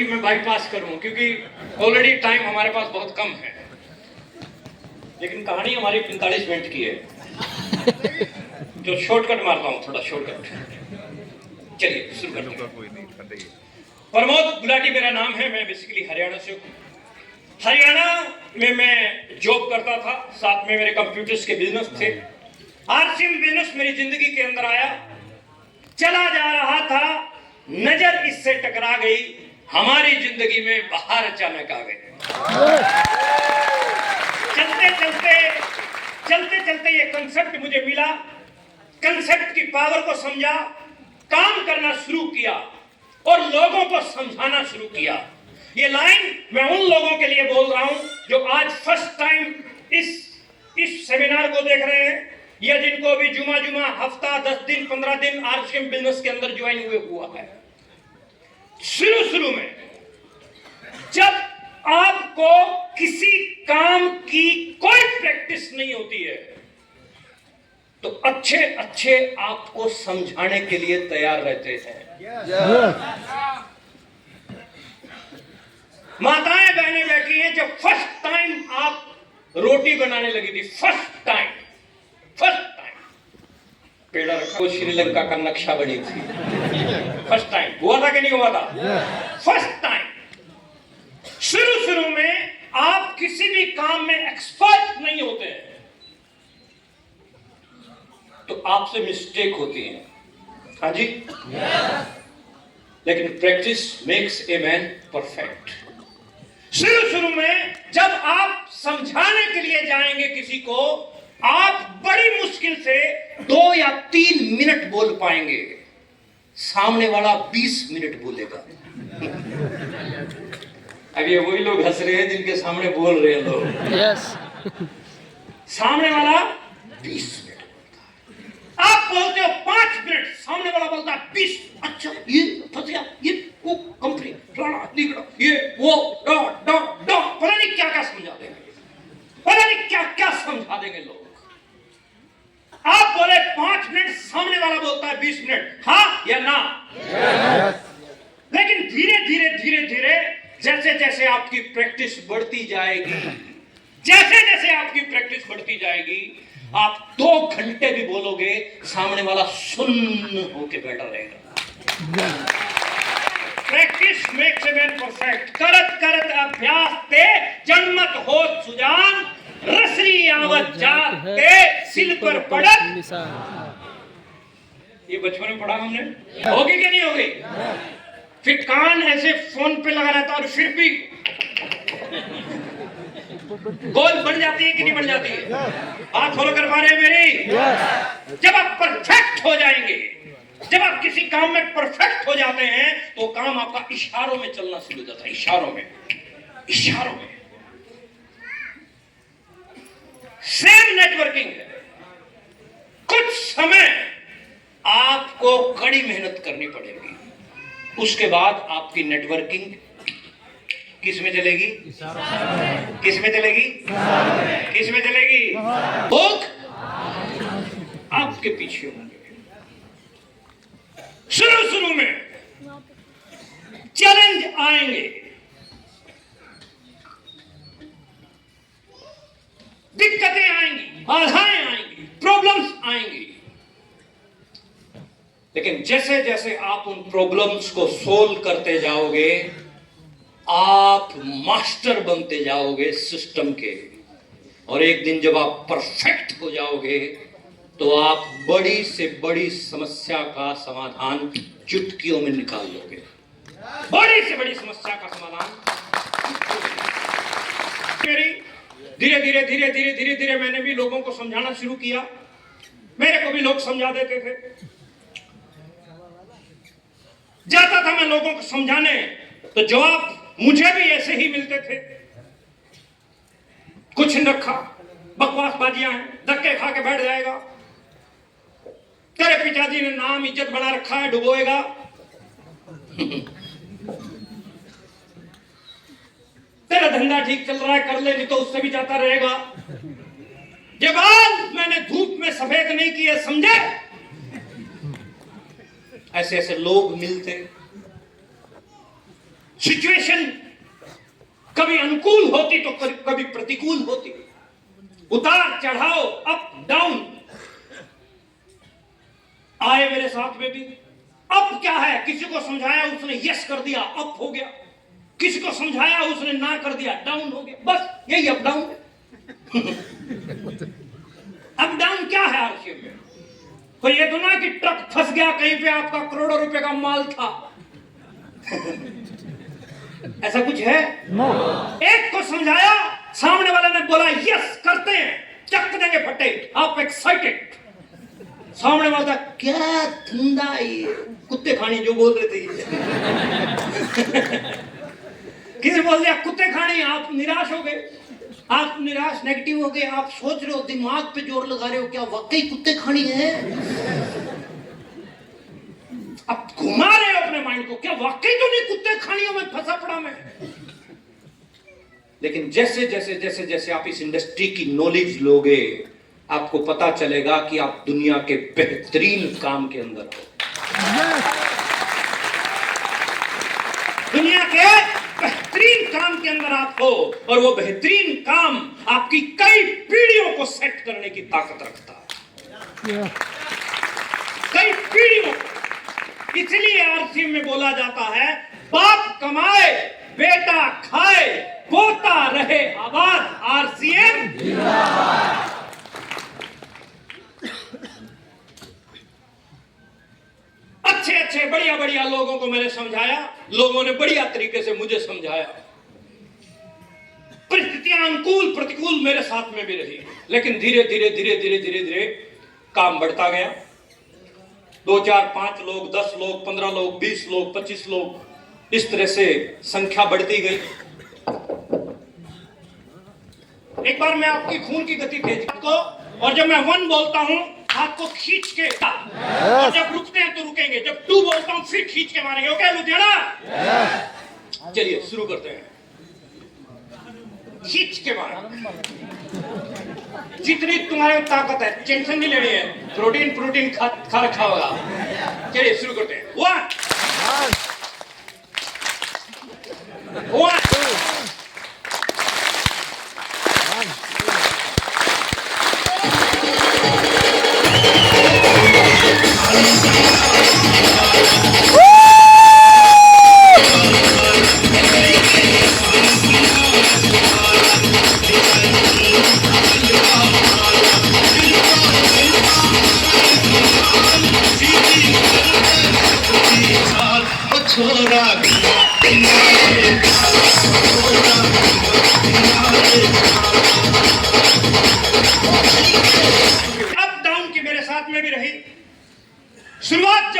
मैं बाईपास करूं क्योंकि ऑलरेडी टाइम हमारे पास बहुत कम है, लेकिन कहानी हमारी 45 मिनट की है। जो शॉर्टकट मारता हूं, थोड़ा शॉर्टकट। चलिए शुरू करते हैं। प्रमोद गुलाटी मेरा नाम है। मैं बेसिकली हरियाणा से हूँ। हरियाणा में मैं जॉब करता था, साथ में मेरे कंप्यूटर्स के बिजनेस थे। आरसीएम बिजनेस मेरी जिंदगी के अंदर आया, चला जा रहा था, नजर इससे टकरा गई, हमारी जिंदगी में बाहर अचानक आ गए। चलते चलते ये कंसेप्ट मुझे मिला, कंसेप्ट की पावर को समझा, काम करना शुरू किया और लोगों को समझाना शुरू किया। ये लाइन मैं उन लोगों के लिए बोल रहा हूं जो आज फर्स्ट टाइम इस सेमिनार को देख रहे हैं, या जिनको भी जुमा हफ्ता 10 दिन 15 दिन आरसीएम बिजनेस के अंदर ज्वाइन हुआ है। शुरू में जब आपको किसी काम की कोई प्रैक्टिस नहीं होती है तो अच्छे आपको समझाने के लिए तैयार रहते हैं। माताएं बहनें बैठी हैं, जब फर्स्ट टाइम आप रोटी बनाने लगी थी, फर्स्ट टाइम पेड़ा रखा, वो श्रीलंका का नक्शा बनी थी। फर्स्ट टाइम हुआ था कि नहीं हुआ था? First time. शुरू में आप किसी भी काम में एक्सपर्ट नहीं होते हैं तो आपसे मिस्टेक होती है। हाँ जी, लेकिन practice makes a man perfect. शुरू में जब आप समझाने के लिए जाएंगे किसी को, आप बड़ी मुश्किल से 2 या 3 मिनट बोल पाएंगे, सामने वाला 20 मिनट बोलेगा। अब ये वही लोग हंस रहे हैं जिनके सामने बोल रहे हैं लोग। यस। सामने वाला 20 मिनट बोलता है, आप बोलते हो 5 मिनट, सामने वाला बोलता है 20। अच्छा, ये फंस गया, ये वो कंपनी फलाना निकला, ये वो पता नहीं क्या समझा देंगे, पता नहीं क्या समझा देंगे लोग। आप बोले 5 मिनट, सामने वाला बोलता है 20 मिनट, हाँ या ना? लेकिन धीरे जैसे आपकी प्रैक्टिस बढ़ती जाएगी, आप 2 घंटे भी बोलोगे, सामने वाला सुन्न होके बैठा रहेगा। Practice makes a man perfect. करत अभ्यास ते जन्मत हो सुजान, रसरी आवत जाते सिल पर पड़त। ये बचपन में पढ़ा हमने, होगी कि नहीं होगी? फिर कान ऐसे फोन पे लगा रहता और फिर भी गोल बन जाती है कि नहीं बन जाती है? बात फॉलो कर पा रहे हैं मेरी? जब आप परफेक्ट हो जाएंगे, जब आप किसी काम में परफेक्ट हो जाते हैं तो काम आपका इशारों में चलना शुरू हो जाता है। इशारों में सेम नेटवर्किंग है। कुछ समय आपको कड़ी मेहनत करनी पड़ेगी, उसके बाद आपकी नेटवर्किंग किस में चलेगी? लोग आपके पीछे होंगे। शुरू में चैलेंज आएंगे, दिक्कतें आएंगी, बाधाएं आएंगी, प्रॉब्लम्स आएंगी, लेकिन जैसे आप उन प्रॉब्लम्स को सोल्व करते जाओगे, आप मास्टर बनते जाओगे सिस्टम के, और एक दिन जब आप परफेक्ट हो जाओगे तो आप बड़ी से बड़ी समस्या का समाधान चुटकियों में निकाल लोगे। बड़ी से बड़ी समस्या का समाधान धीरे मैंने भी लोगों को समझाना शुरू किया। मेरे को भी लोग समझा देते थे, जाता था मैं लोगों को समझाने तो जवाब मुझे भी ऐसे ही मिलते थे, कुछ नहीं रखा, बकवास बाजियां हैं, धक्के खा के बैठ जाएगा, तेरे पिताजी ने नाम इज्जत बना रखा है, डुबोएगा। तेरा धंधा ठीक चल रहा है, कर ले, नहीं तो उससे भी जाता रहेगा। ये बाल मैंने धूप में सफेद नहीं किए, समझे? ऐसे लोग मिलते। सिचुएशन कभी अनुकूल होती तो कभी प्रतिकूल होती, उतार चढ़ाव, अप डाउन आए मेरे साथ में भी। अब क्या है, किसी को समझाया उसने यस कर दिया, अप हो गया, किसी को समझाया उसने ना कर दिया, डाउन हो गया। बस यही अप डाउन है। अप डाउन क्या है आरसीएम में? तो ये तो ना कि ट्रक फंस गया कहीं पे, आपका करोड़ों रुपए का माल था। ऐसा कुछ है? एक को समझाया, सामने वाले ने बोला यस करते हैं, चक देंगे फटे, आप एक्साइटेड। सामने वाला क्या धंधा ये, कुत्ते खानी जो बोल रहे थे। किसी बोल दिया कुत्ते खाने, आप निराश हो गए, आप निराश नेगेटिव हो गए। आप सोच रहे हो, दिमाग पे जोर लगा रहे हो, क्या वाकई कुत्ते खानी है? अब घुमा रहे हो अपने माइंड को, क्या वाकई तो नहीं कुत्ते खानियों में फंसा पड़ा मैं। लेकिन जैसे जैसे जैसे जैसे आप इस इंडस्ट्री की नॉलेज लोगे, आपको पता चलेगा कि आप दुनिया के बेहतरीन काम के अंदर हो। दुनिया के बेहतरीन काम के अंदर आप हो, और वो बेहतरीन काम आपकी कई पीढ़ियों को सेट करने की ताकत रखता है। कई पीढ़ियों। इसलिए आरसीएम में बोला जाता है, बाप कमाए बेटा खाए, पोता रहे आबाद, आरसीएम जिंदाबाद। अच्छे अच्छे बढ़िया बढ़िया लोगों को मैंने समझाया, लोगों ने बढ़िया तरीके से मुझे समझाया। परिस्थितियां अनुकूल प्रतिकूल मेरे साथ में भी रही, लेकिन धीरे धीरे धीरे धीरे धीरे धीरे काम बढ़ता गया। 2 4 5 लोग, 10 लोग, 15 लोग, 20 लोग, 25 लोग, इस तरह से संख्या बढ़ती गई। एक बार मैं आपकी खून की गति तेज को, और जब मैं 1 बोलता हूं हाथ को खींच के, और जब रुकते हैं तो रुकेंगे, जब 2 बोलता हूं फिर खींच के मारेंगे। ओके लुधियाना? चलिए शुरू करते हैं। खींच के मारेंगे, जितनी तुम्हारे में ताकत है, टेंशन नहीं लेनी है, प्रोटीन खा रखा होगा। चलिए शुरू करते हैं। 1 अप डाउन की मेरे साथ में भी रही। शुरुआत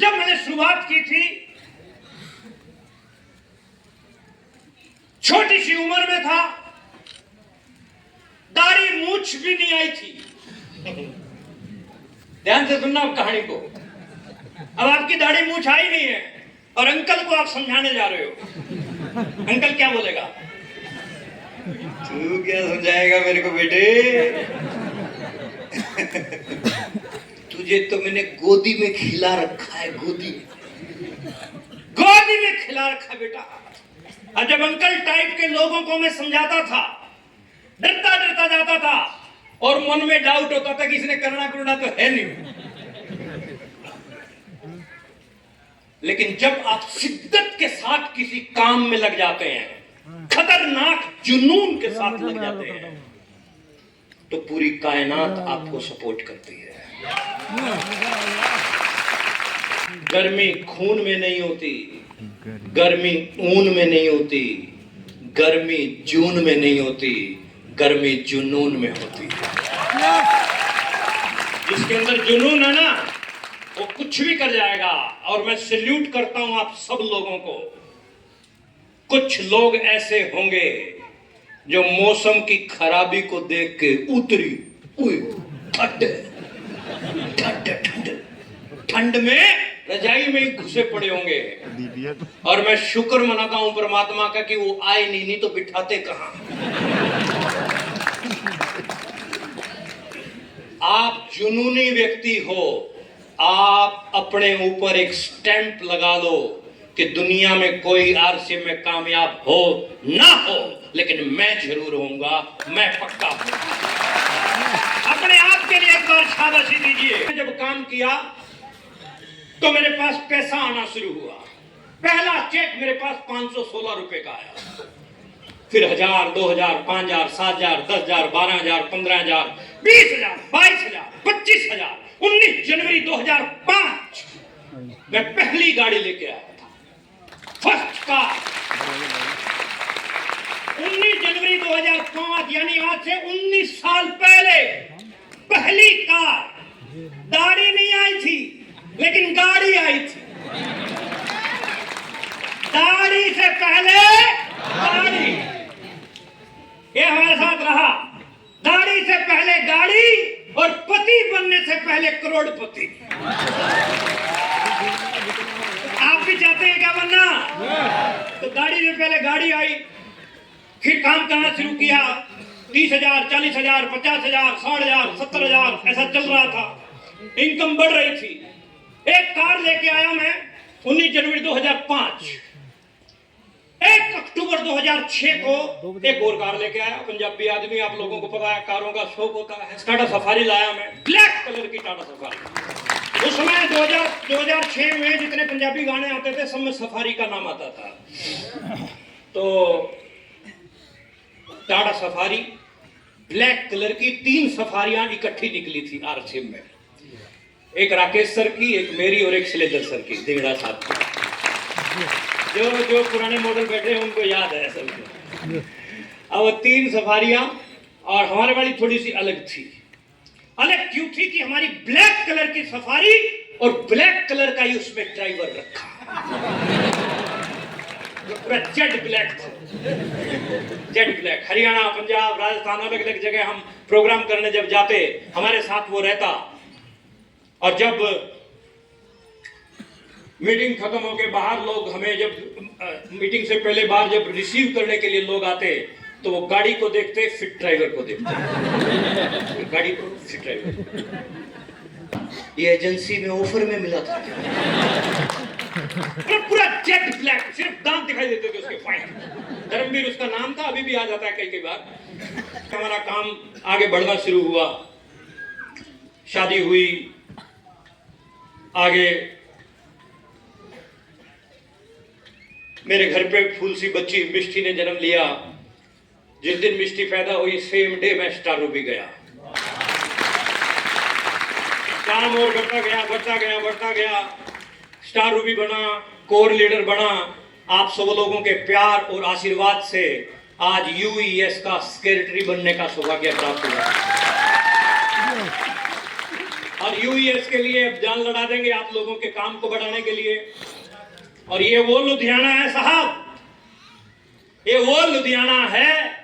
जब मैंने शुरुआत की थी, छोटी सी उम्र में था, दाढ़ी मूछ भी नहीं आई थी। ध्यान से सुनना कहानी को। अब आपकी दाढ़ी मूछ आई नहीं है, और अंकल को आप समझाने जा रहे हो। अंकल क्या बोलेगा? तू क्या समझाएगा मेरे को बेटे? तुझे तो मैंने गोदी में खिला रखा है, गोदी में खिला रखा है बेटा। और जब अंकल टाइप के लोगों को मैं समझाता था, डरता डरता जाता था, और मन में डाउट होता था कि इसने करना तो है नहीं। लेकिन जब आप शिद्दत के साथ किसी काम में लग जाते हैं, खतरनाक जुनून के साथ लग जाते हैं, तो पूरी कायनात आपको सपोर्ट करती है। गर्मी खून में नहीं होती, गर्मी ऊन में नहीं होती, गर्मी जून में नहीं होती, गर्मी जुनून में होती है। जिसके अंदर जुनून है ना, वो कुछ भी कर जाएगा। और मैं सैल्यूट करता हूं आप सब लोगों को। कुछ लोग ऐसे होंगे जो मौसम की खराबी को देख के उतरी, ठंड में रजाई में ही घुसे पड़े होंगे। और मैं शुक्र मनाता हूं परमात्मा का कि वो आए नहीं तो बिठाते कहां। आप जुनूनी व्यक्ति हो, आप अपने ऊपर एक स्टैंप लगा लो कि दुनिया में कोई आरसीएम में कामयाब हो ना हो, लेकिन मैं जरूर होऊंगा, मैं पक्का हूं। अपने आप के लिए एक बार शाबाशी दीजिए। जब काम किया तो मेरे पास पैसा आना शुरू हुआ। पहला चेक मेरे पास 516 रुपए का आया, फिर 1000, 2000, 5000, 7000, 10000, 12000, 15000, 20000, 22000, 25000। 19 जनवरी 2005 मैं पहली गाड़ी लेके आया था, फर्स्ट कार। 19 जनवरी 2005 यानी आज से 19 साल पहले पहली कार। दाढ़ी नहीं आई थी लेकिन गाड़ी आई थी। दाढ़ी से पहले गाड़ी, ये हमारे साथ रहा। दाढ़ी से पहले गाड़ी और पति बनने से पहले करोड़पति। आप भी चाहते हैं क्या बनना? तो दाढ़ी से पहले गाड़ी आई, फिर काम करना शुरू किया। 30,000, 40,000, 50,000, 60,000, 70,000 ऐसा चल रहा था। इनकम बढ़ रही थी। एक कार लेके आया मैं 19 जनवरी 2005। 1 अक्टूबर 2006 को एक और कार लेके आया। पंजाबी आदमी, आप लोगों को पता है कारों का शौक होता है। टाटा सफारी लाया मैं, ब्लैक कलर की टाटा सफारी। उस समय 2006 में जितने पंजाबी गाने आते थे सब में सफारी का नाम आता था। तो टाटा सफारी ब्लैक कलर की 3 सफारियां इकट्ठी निकली थी आरसीएम में। एक राकेश सर की, एक मेरी और एक शैलेंद्र सर की, दिगड़ा साहब की। जो पुराने मॉडल बैठे हैं उनको याद है सब। अब 3 सफारियां, और हमारे वाली थोड़ी सी अलग थी। अलग क्यों थी कि हमारी ब्लैक कलर की सफारी और ब्लैक कलर का ही उसमें ड्राइवर रखा, पूरा जेट ब्लैक था। Jet black. हरियाणा, पंजाब, राजस्थान, अलग अलग जगह हम प्रोग्राम करने जब जाते हमारे साथ वो रहता। और जब मीटिंग खत्म होके बाहर लोग हमें, जब मीटिंग से पहले बाहर जब रिसीव करने के लिए लोग आते तो वो गाड़ी को देखते, फिट ड्राइवर को देखते। गाड़ी को, फिट ड्राइवर। ये एजेंसी में ऑफर में मिला था। पूरा जेट ब्लैक, सिर्फ दांत दिखाई देते थे उसके। फाइन धर्मवीर उसका नाम था, अभी भी याद आता है कई बार। हमारा काम आगे बढ़ना शुरू हुआ, शादी हुई। आगे मेरे घर पे फूल सी बच्ची मिष्टी ने जन्म लिया। जिस दिन मिष्टी पैदा हुई सेम डे मैं स्टार रूबी गया। काम और बढ़ता गया। स्टार रूबी बना, कोर लीडर बना। आप सब लोगों के प्यार और आशीर्वाद से आज यूईएस का सेक्रेटरी बनने का सौभाग्य प्राप्त हुआ। और यूईएस के लिए अब जान लड़ा देंगे आप लोगों के काम को बढ़ाने के लिए। और ये वो लुधियाना है साहब, ये वो लुधियाना है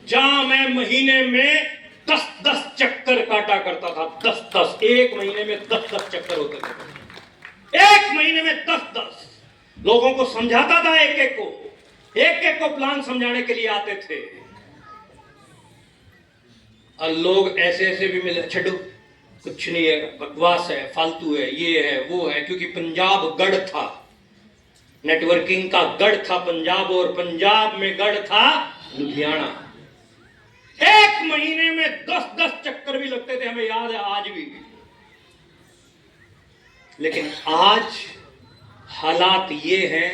जहां मैं महीने में 10-10 चक्कर काटा करता था। 10-10, एक महीने में 10-10 चक्कर होते थे। एक महीने में 10-10 लोगों को समझाता था। एक एक को प्लान समझाने के लिए आते थे। और लोग ऐसे भी मिले, छड़ो कुछ नहीं है, बकवास है, फालतू है, ये है वो है। क्योंकि पंजाब गढ़ था, नेटवर्किंग का गढ़ था पंजाब, और पंजाब में गढ़ था लुधियाना। एक महीने में 10-10 चक्कर भी लगते थे, हमें याद है आज भी। लेकिन आज हालात ये हैं,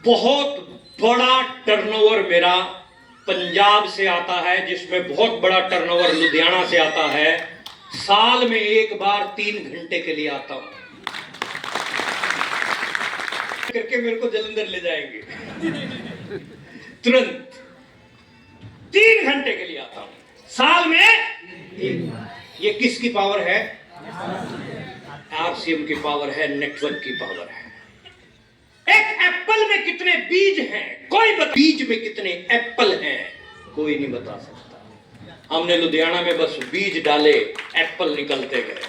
बहुत बड़ा टर्नओवर मेरा पंजाब से आता है, जिसमें बहुत बड़ा टर्नओवर लुधियाना से आता है। साल में एक बार 3 घंटे के लिए आता हूं, करके मेरे को जलंधर ले जाएंगे तुरंत। 3 घंटे के लिए आता हूं साल में। ये किसकी पावर है? आरसीएम की पावर है, नेटवर्क की पावर है। एक एप्पल में कितने बीज हैं कोई बता, बीज में कितने एप्पल हैं कोई नहीं बता सकता। हमने लुधियाना में बस बीज डाले, एप्पल निकलते गए।